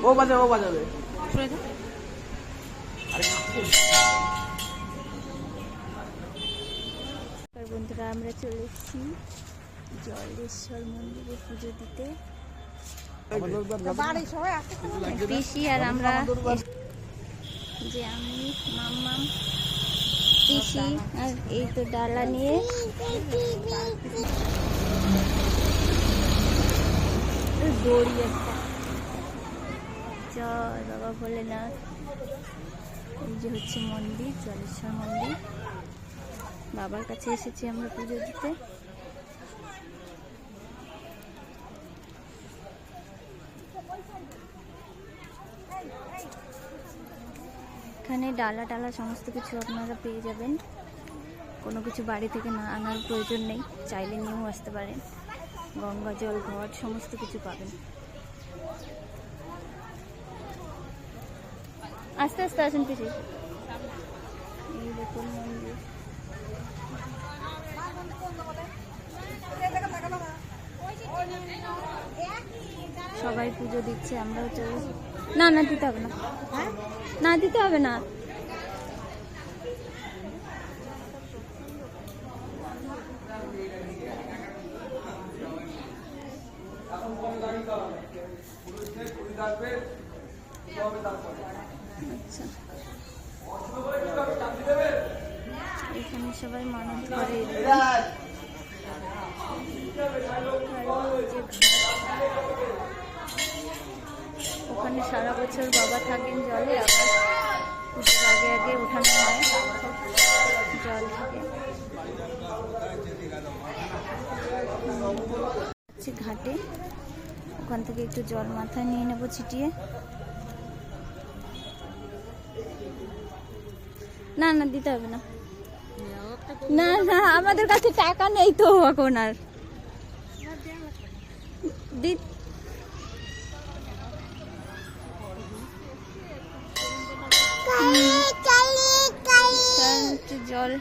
ও বাজাবে বন্ধুরা আমরা চলে এসেছি জলেশ্বর মন্দিরে পুজো দিতে। পিসি আর আমরা যে আমি মাম্মাম পিসি আর এই তো ডালা নিয়ে দড়ি একটা। জয় বাবা ভোলেনাথ। এই যে হচ্ছে মন্দির, জলেশ্বর মন্দির। বাবার কাছে এসেছি আমরা পুজো দিতে। এখানে ডালা টালা সমস্ত কিছু আপনারা পেয়ে যাবেন, কোনো কিছু বাড়ি থেকে না আনার প্রয়োজন নেই, চাইলে নিয়েও আসতে পারেন। গঙ্গা জল, ঘট সমস্ত কিছু পাবেন। আস্তে আস্তে আসেন পিসি। এই দেখুন মন্দির। সবাই পুজো দিচ্ছে, আমরাও চলে। না না দিতে হবে না, না দিতে হবে না। আচ্ছা, এখানে সবাই মানত করে। ওখানে সারা বছর বাবা থাকেন জলে, আবার পুজোর আগে আগে উঠানো হয় জল থেকে ঘাটে। ওখান থেকে একটু জল মাথায় নিয়ে নেবো ছিটিয়ে। না না দিতে হবে না, না না আমাদের কাছে টাকা নেই তো এখন আর জল।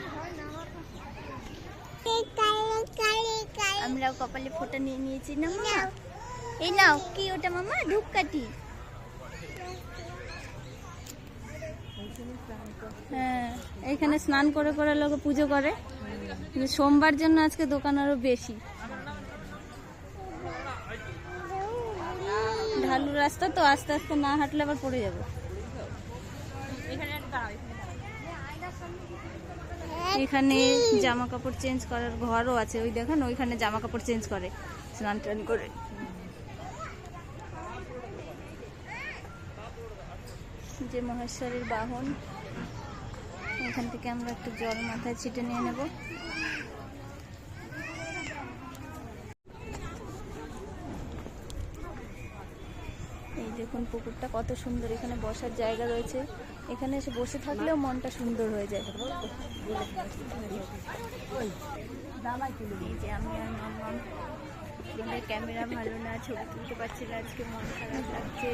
আমরা কপালে ফোঁটা নিয়ে নিয়েছি না মামা। এই নাও, কি ওটা মামা? ধূপকাঠি। হ্যাঁ, এখানে স্নান করে করে লোকে পুজো করে। সোমবার জন্য আজকে দোকান আরো বেশি। ঢালু রাস্তা তো, আস্তে আস্তে না হাঁটলে আবার পড়ে যাবে। এখানে জামা কাপড় চেঞ্জ করার ঘরও আছে, ওই দেখেন ওইখানে জামা কাপড় চেঞ্জ করে স্নান টান করে। যে মহেশ্বরের বাহন, এখান থেকে আমরা একটু জল মাথায় ছিটে নিয়ে নেব। এই দেখুন পুকুরটা কত সুন্দর, এখানে বসার জায়গা রয়েছে। এখানে এসে বসে থাকলেও মনটা সুন্দর হয়ে যায়। এই যে আমি আর মাম্মাম, ক্যামেরা ভালো না, ছবি তুলতে পারছি না, আজকে মন খারাপ লাগছে,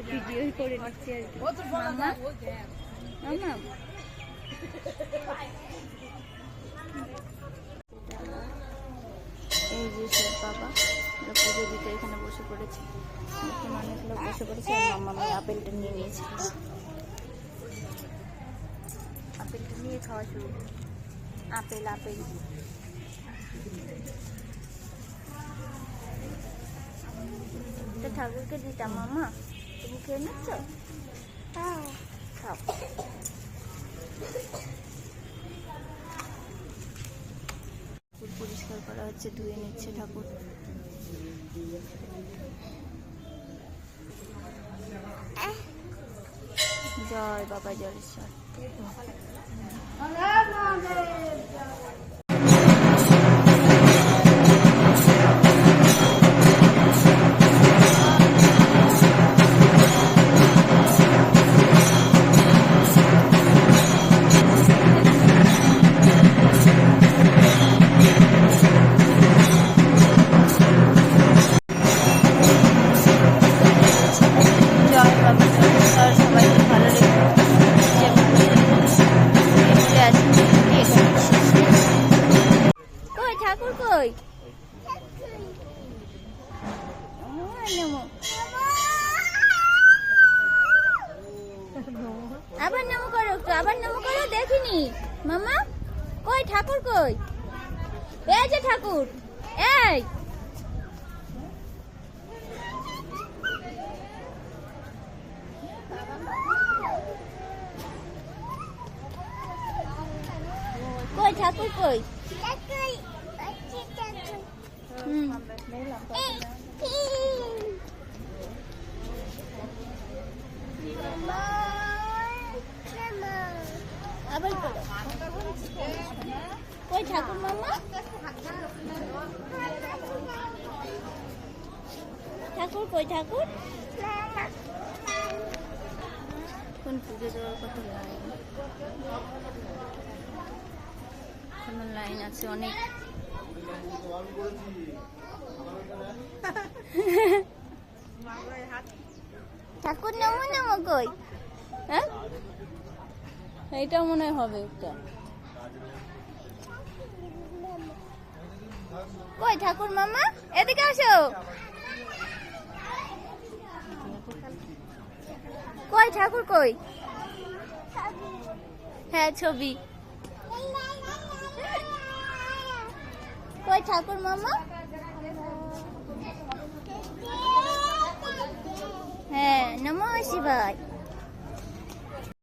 ভিডিওই করে নিচ্ছি আর কি। মাম্মা মাম্মা এই যে সব বাবা পুজো দিতে এখানে বসে পড়েছে। এখানে অনেক লোক বসে পড়েছে। মাম্মা আমি আপেলটা নিয়ে নিয়েছি, আপেলটা নিয়ে খাওয়া শুরু। আপেল আপেল ঠাকুরকে দিতাম। মামা তুমি খেয়ে নিচ্ছ? খাও। পরিষ্কার করা হচ্ছে, ধুয়ে নিচ্ছে ঠাকুর। জয় বাবা জলেশ্বর। সবাইকে ভালো রেখো। মামা কই ঠাকুর কই? এই যে ঠাকুর, এই কই ঠাকুর কই? আবার করো। কই ঠাকুর মামা? ঠাকুর কই ঠাকুর? কোন পুজো দেওয়ার কথা লাইন, কোনো লাইন আছে অনেক। ঠাকুর নামো নামো কই? হ্যাঁ এইটা মনে হবে একটা। কই ঠাকুর মামা এদিকে আসো। কই ঠাকুর কই? হ্যাঁ ছবি। কই ঠাকুর মামা? হ্যাঁ নমঃ শিবায়।